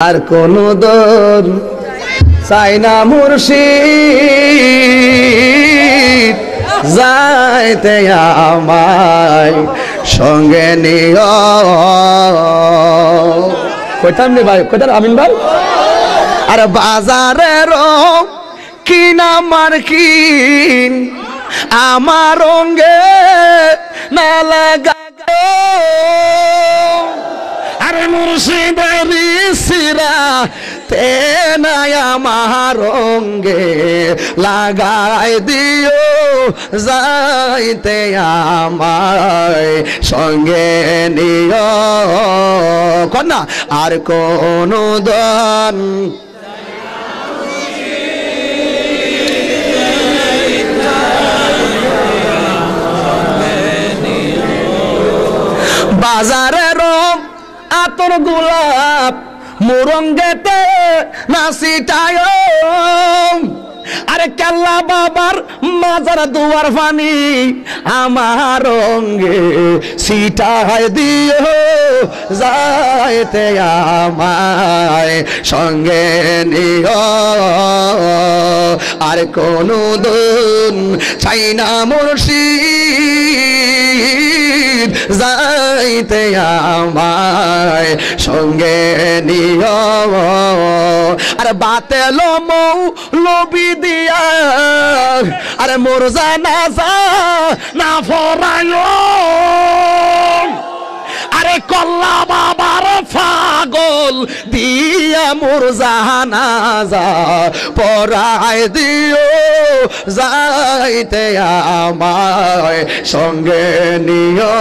আর কোন দর চাই না মুর্শিদ যাইতে আমায় সঙ্গে নিও কইতাম রে ভাই কইতাম আমিন ভাই আর বাজারের কিনা মার্কিন আমার রঙে না লাগা আরে মুর্শিদের সিরা তেনায় আমার রঙে লাগাই দিও যাইতে আমায় সঙ্গে নিও কন্যা আর কোন দন বাজারের আতর গোলাপ মুরঙ্গেতে নাসিটায় আরে কেল্লা বাবার মাজার দুয়ার পানি আমার রঙে সিটায় দিও যাইতে আমায় সঙ্গে নিও আর কোন দিন চাই না মুর্শিদ যাইতে আমায় সঙ্গে নিও আর বাতেল মৌলবি দিয়া আরে মোর জানাজা না ফরায় আরে কল্লা বাবার পাগল দিয়া মোর জানাজা পরায় দিও যাইতে আমায় সঙ্গে নিও।